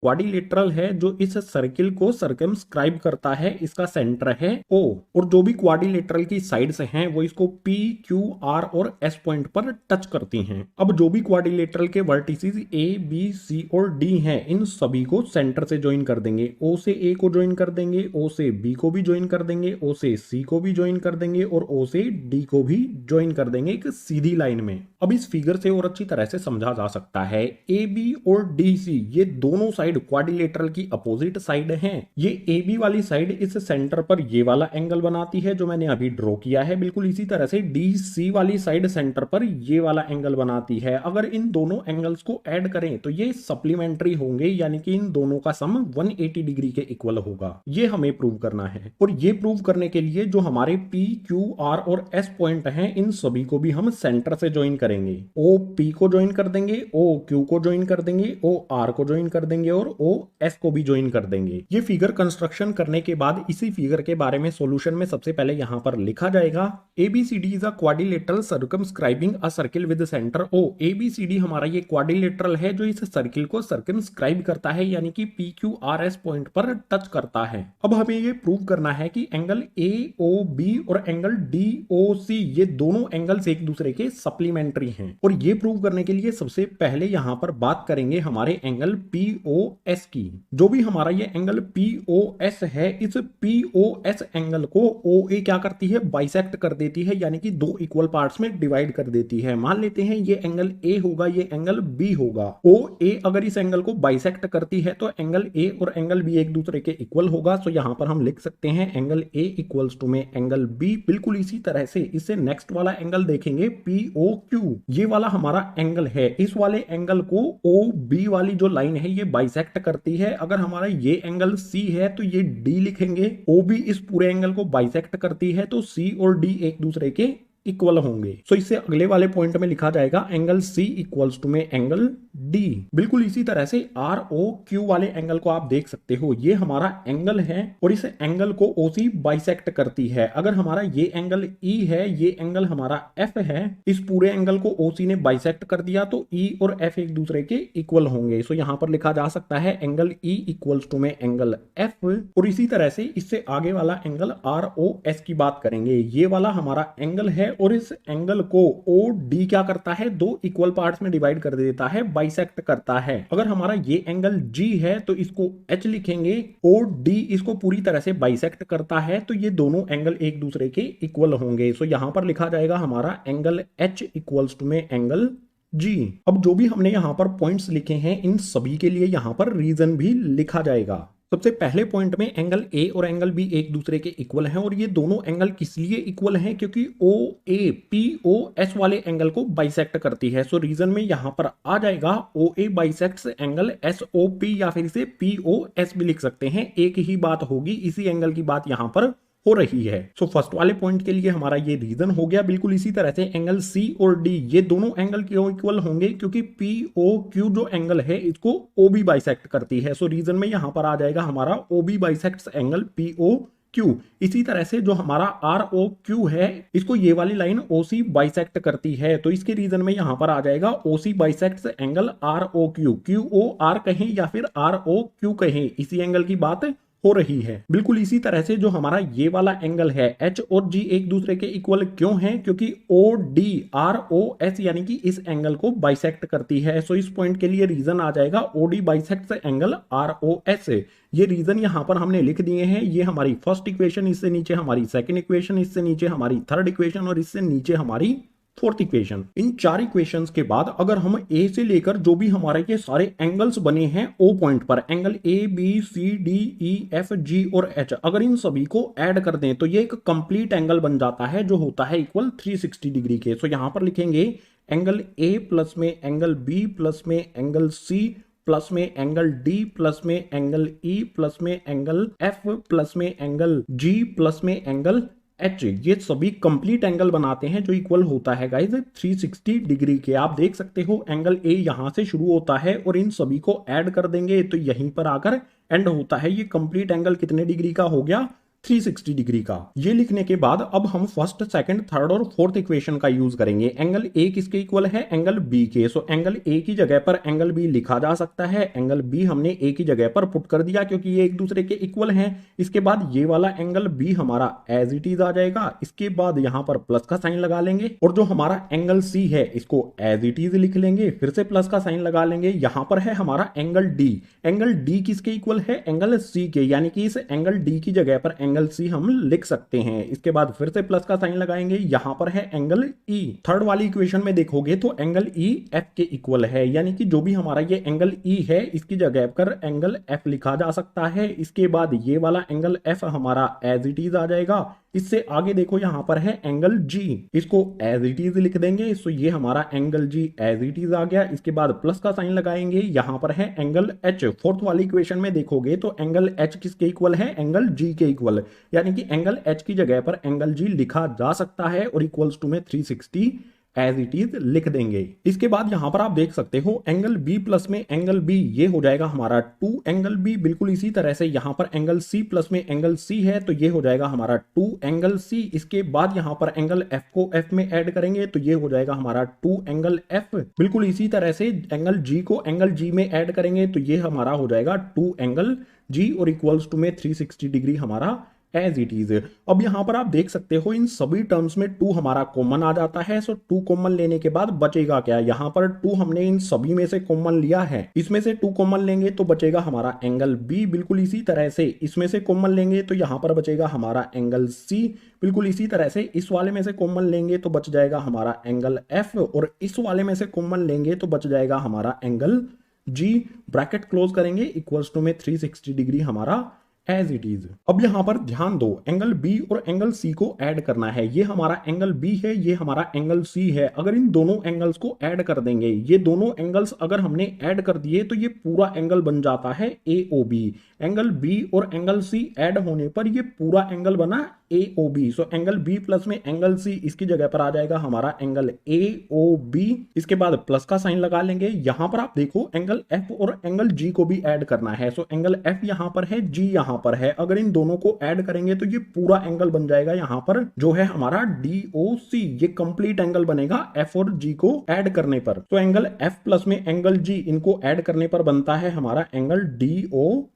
Quadrilateral है जो इस सर्किल को सर्कमस्क्राइब करता है, इसका सेंटर है O। और जो भी क्वाड्रिलेटरल की साइड्स हैं वो इसको P, Q, R और S पॉइंट पर टच करती हैं। अब जो भी क्वाड्रिलेटरल के वर्टिसेस A, B, C और D हैं इन सभी को सेंटर से ज्वाइन कर देंगे। O से A को ज्वाइन कर देंगे, O से B को भी ज्वाइन कर देंगे, O से C को भी ज्वाइन कर देंगे और O से D को भी ज्वाइन कर देंगे एक सीधी लाइन में। अब इस फिगर से और अच्छी तरह से समझा जा सकता है AB और DC ये दोनों साइड क्वाड्रिलेटरल की अपोजिट साइड हैं। ये AB वाली साइड इस सेंटर पर ये वाला एंगल बनाती है जो मैंने अभी ड्रॉ किया है। बिल्कुल इसी तरह से DC वाली साइड सेंटर पर ये वाला एंगल बनाती है। अगर इन दोनों एंगल्स को ऐड करें तो ये सप्लीमेंट्री होंगे, यानी कि इन दोनों का सम 180 डिग्री के इक्वल होगा। ये हमें प्रूव करना है और ये प्रूव करने के लिए जो हमारे P, Q, R और S पॉइंट हैं इन सभी को भी हम सेंटर से ज्वाइन करेंगे। O P को ज्वाइन कर देंगे, O Q को ज्वाइन कर देंगे, O R को ज्वाइन कर देंगे और O S को भी ज्वाइन कर देंगे। ये फिगर कंस्ट्रक्शन करने के बाद इसी फिगर के बारे में सॉल्यूशन में सबसे पहले यहां पर लिखा जाएगा ABCD is a quadrilateral circumscribing a circle with centre O। ABCD हमारा ये क्वाड्रिलेटरल है जो इस सर्किल को सर्कमस्क्राइब करता है, यानी कि PQRS पॉइंट पर टच करता है। अब हमें ये प्रूव करना है कि एंगल AOB और एंगल DOC ये दोनों एंगल्स एक दूसरे के सप्लीमेंट्री हैं। और ये प्रूव करने के लिए सबसे पहले यहां पर बात करेंगे हमारे एंगल POS की। जो भी हमारा ये एंगल POS है, इस POS एंगल को OA क्या करती है, बाइसेक्ट कर देती है, यानी कि दो इक्वल पार्ट्स में डिवाइड कर देती है। मान लेते हैं ये एंगल A होगा, ये एंगल B होगा। OA अगर इस एंगल को बाइसेक्ट करती है तो एंगल A और एंगल B एक दूसरे के इक्वल होगा। सो यहां पर हम लिख सकते हैं एंगल A इक्वल्स टू में एंगल B। बिल्कुल इसी तरह से इससे नेक्स्ट वाला एंगल देखेंगे POQ, ये वाला हमारा एंगल है। इस वाले एंगल को OB वाली जो लाइन है ये बाइसेक्ट करती है। अगर हमारा ये एंगल C है तो ये D लिखेंगे। OB इस पूरे एंगल को बाइसेक्ट करती है तो C और D एक दूसरे के इक्वल होंगे। सो इससे अगले वाले पॉइंट में लिखा जाएगा एंगल C इक्वल्स टू में एंगल D। बिल्कुल इसी तरह से ROQ वाले एंगल को आप देख सकते हो, ये हमारा एंगल है और इस एंगल को OC बाइसेक्ट करती है। अगर हमारा ये एंगल E है, ये एंगल हमारा F है, इस पूरे एंगल को OC ने बाइसेक्ट कर दिया तो E और F एक दूसरे के इक्वल होंगे। सो यहां पर लिखा जा सकता है एंगल E इक्वल्स टू में एंगल F। और इसी तरह से इससे आगे वाला एंगल ROS की बात करेंगे। ये वाला हमारा एंगल है और इस एंगल को OD क्या करता है, दो इक्वल पार्ट्स में डिवाइड कर देता है, बाइसेक्ट करता है। अगर हमारा ये एंगल G है तो इसको H लिखेंगे। OD इसको पूरी तरह से बाइसेक्ट करता है तो ये दोनों एंगल एक दूसरे के इक्वल होंगे। सो यहां पर लिखा जाएगा हमारा एंगल H इक्वल्स टू में एंगल G। अब जो भी हमने यहां पर पॉइंट्स लिखे हैं इन सभी के लिए यहां पर रीजन भी लिखा जाएगा। सबसे पहले पॉइंट में एंगल A और एंगल B एक दूसरे के इक्वल हैं और ये दोनों एंगल किस लिए इक्वल हैं, क्योंकि OA POS वाले एंगल को बाइसेक्ट करती है। सो रीजन में यहां पर आ जाएगा OA बाइसेक्ट्स एंगल SOP या फिर इसे POS भी लिख सकते हैं। एक ही बात होगी, इसी एंगल की बात यहां पर हो रही है। सो फर्स्ट वाले पॉइंट के लिए हमारा ये रीजन हो गया। बिल्कुल इसी तरह से एंगल C और D ये दोनों एंगल क्यों इक्वल होंगे, क्योंकि POQ जो एंगल है इसको OB बाइसेक्ट करती है। सो रीजन में यहां पर आ जाएगा हमारा OB बाइसेक्ट्स एंगल POQ। इसी तरह से जो हमारा ROQ है इसको ये वाली लाइन OC बाइसेक्ट करती है, तो इसके रीजन में यहां पर आ जाएगा OC bisects angle ROQ। QOR कहें या फिर ROQ कहें, इसी एंगल की बात हो रही है। बिल्कुल इसी तरह से जो हमारा ये वाला एंगल है H और G एक दूसरे के इक्वल क्यों है, क्योंकि OD ROS यानी कि इस एंगल को बाइसेक्ट करती है। सो इस पॉइंट के लिए रीजन आ जाएगा OD बाइसेक्ट्स एंगल ROS। ये रीजन यहां पर हमने लिख दिए हैं। ये हमारी फर्स्ट इक्वेशन, इससे नीचे हमारी सेकंड इक्वेशन, इससे नीचे हमारी थर्ड इक्वेशन और इससे नीचे हमारी फोर्थ इक्वेशन। इन चार इक्वेशंस के बाद अगर हम A से लेकर जो भी हमारे ये सारे एंगल्स बने हैं O पॉइंट पर, angle A B C D E F G और H, अगर इन सभी को ऐड कर दें तो ये एक कंप्लीट एंगल बन जाता है जो होता है इक्वल 360 डिग्री के। सो यहां पर लिखेंगे एंगल A प्लस में एंगल B प्लस में एंगल C प्लस में एंगल D प्लस में एंगल E प्लस में एंगल F प्लस में एंगल G प्लस में एंगल H, ये सभी कंप्लीट एंगल बनाते हैं जो इक्वल होता है गाइज 360 डिग्री के। आप देख सकते हो एंगल A यहां से शुरू होता है और इन सभी को ऐड कर देंगे तो यहीं पर आकर एंड होता है। ये कंप्लीट एंगल कितने डिग्री का हो गया, 360 डिग्री का। ये लिखने के बाद अब हम फर्स्ट, सेकंड, थर्ड और फोर्थ इक्वेशन का यूज करेंगे। एंगल ए किसके इक्वल है? एंगल बी के। सो एंगल ए की जगह पर एंगल बी लिखा जा सकता है। एंगल बी हमने ए की जगह पर पुट कर दिया क्योंकि ये एक दूसरे के इक्वल हैं। इसके बाद ये वाला एंगल बी हमारा एज इट इज आ जाएगा। इसके बाद यहां पर प्लस का साइन लगा लेंगे और जो हमारा एंगल सी है इसको एज इट इज लिख लेंगे, फिर से प्लस का साइन लगा लेंगे। यहां पर है हमारा एंगल डी। एंगल डी किसके इक्वल है? एंगल सी के, यानी कि इस एंगल डी की जगह पर एंगल सी हम लिख सकते हैं। इसके बाद फिर से प्लस का साइन लगाएंगे। यहां पर है एंगल ई। थर्ड वाली इक्वेशन में देखोगे तो एंगल ई एफ के इक्वल है, यानी कि जो भी हमारा ये एंगल ई है इसकी जगह पर एंगल एफ लिखा जा सकता है। इसके बाद ये वाला एंगल एफ हमारा एज इट इज आ जाएगा। इससे आगे देखो यहां पर है एंगल जी, इसको एज इट इज लिख देंगे। सो ये हमारा एंगल जी एज इट इज आ गया। इसके बाद प्लस का साइन लगाएंगे। यहां पर है एंगल एच। फोर्थ वाली इक्वेशन में देखोगे तो एंगल एच किसके इक्वल है? एंगल जी के इक्वल, यानी कि एंगल एच की जगह पर एंगल जी लिखा जा सकता है और इक्वल्स टू में 360 एज इट इज लिख देंगे। इसके बाद यहां पर आप देख सकते हो एंगल बी प्लस में एंगल बी, ये हो जाएगा हमारा 2 एंगल बी। बिल्कुल इसी तरह से यहां पर एंगल सी प्लस में एंगल सी है तो ये हो जाएगा हमारा 2 एंगल सी। इसके बाद यहां पर एंगल एफ को एफ में ऐड करेंगे तो ये हो जाएगा हमारा 2 एंगल एफ। बिल्कुल इसी तरह से एंगल जी को एंगल जी में ऐड करेंगे तो ये हमारा हो जाएगा 2 एंगल जी और इक्वल्स टू में 360 डिग्री हमारा एज इट इज। अब यहां पर आप देख सकते हो इन सभी टर्म्स में 2 हमारा कॉमन आ जाता है। सो 2 कॉमन लेने के बाद बचेगा क्या? यहां पर 2 हमने इन सभी में से कॉमन लिया है, इसमें से 2 कॉमन लेंगे तो बचेगा हमारा एंगल बी। बिल्कुल इसी तरह से इसमें से कॉमन लेंगे तो यहां पर बचेगा हमारा एंगल सी। बिल्कुल इसी तरह से इस वाले में से कॉमन लेंगे तो बच जाएगा हमारा एंगल एफ और इस वाले में से कॉमन लेंगे तो बच जाएगा हमारा एंगल जी। ब्रैकेट क्लोज करेंगे इक्वल्स टू में 360 डिग्री हमारा एज इट इज। अब यहां पर ध्यान दो, एंगल बी और एंगल सी को ऐड करना है। ये हमारा एंगल बी है, ये हमारा एंगल सी है। अगर इन दोनों एंगल्स को ऐड कर देंगे, ये दोनों एंगल्स अगर हमने ऐड कर दिए तो ये पूरा एंगल बन जाता है AOB। एंगल बी और एंगल सी ऐड होने पर ये पूरा एंगल बना AOB। So angle B plus में एंगल सी, इसकी जगह पर आ जाएगा हमारा एंगल AOB। इसके बाद प्लस का साइन लगा लेंगे। यहां पर आप देखो एंगल एफ और एंगल जी को भी ऐड करना है। सो एंगल एफ यहां पर है, जी यहां पर है। अगर इन दोनों को ऐड करेंगे तो ये पूरा एंगल बन जाएगा यहां पर जो है हमारा DOC। ये कंप्लीट एंगल बनेगा एफ और जी को ऐड करने पर। तो एंगल एफ प्लस में एंगल जी, इनको ऐड करने पर बनता है हमारा एंगल DOC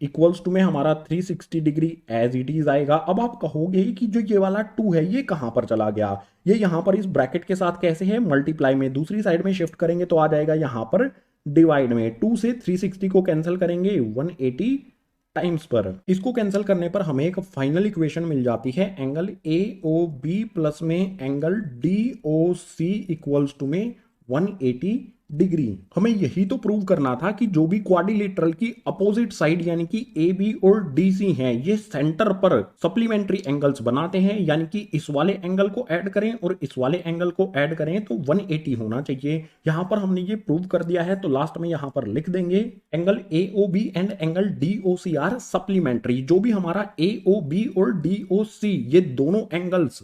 इक्वल्स टू में हमारा 360 डिग्री एज इट इज आएगा। अब आप कहोगे कि जो ये वाला 2 है ये कहां पर चला गया? ये यहां पर इस ब्रैकेट के साथ कैसे है? मल्टीप्लाई में दूसरी साइड में शिफ्ट करेंगे तो आ जाएगा यहां पर डिवाइड में। 2 से 360 को कैंसिल करेंगे 180 टाइम्स पर। इसको कैंसिल करने पर हमें एक फाइनल इक्वेशन मिल जाती है एंगल AOB प्लस में एंगल DOC इक्वल्स टू में 180 डिग्री। हमें यही तो प्रूव करना था कि जो भी क्वाड्रिलेटरल की अपोजिट साइड यानी कि AB और DC हैं, ये सेंटर पर सप्लीमेंट्री एंगल्स बनाते हैं। यानी कि इस वाले एंगल को ऐड करें और इस वाले एंगल को ऐड करें तो 180 होना चाहिए। यहां पर हमने ये प्रूव कर दिया है तो लास्ट में यहां पर लिख देंगे angle AOB and angle DOC are supplementary. जो भी हमारा AOB और DOC ये दोनों एंगल्स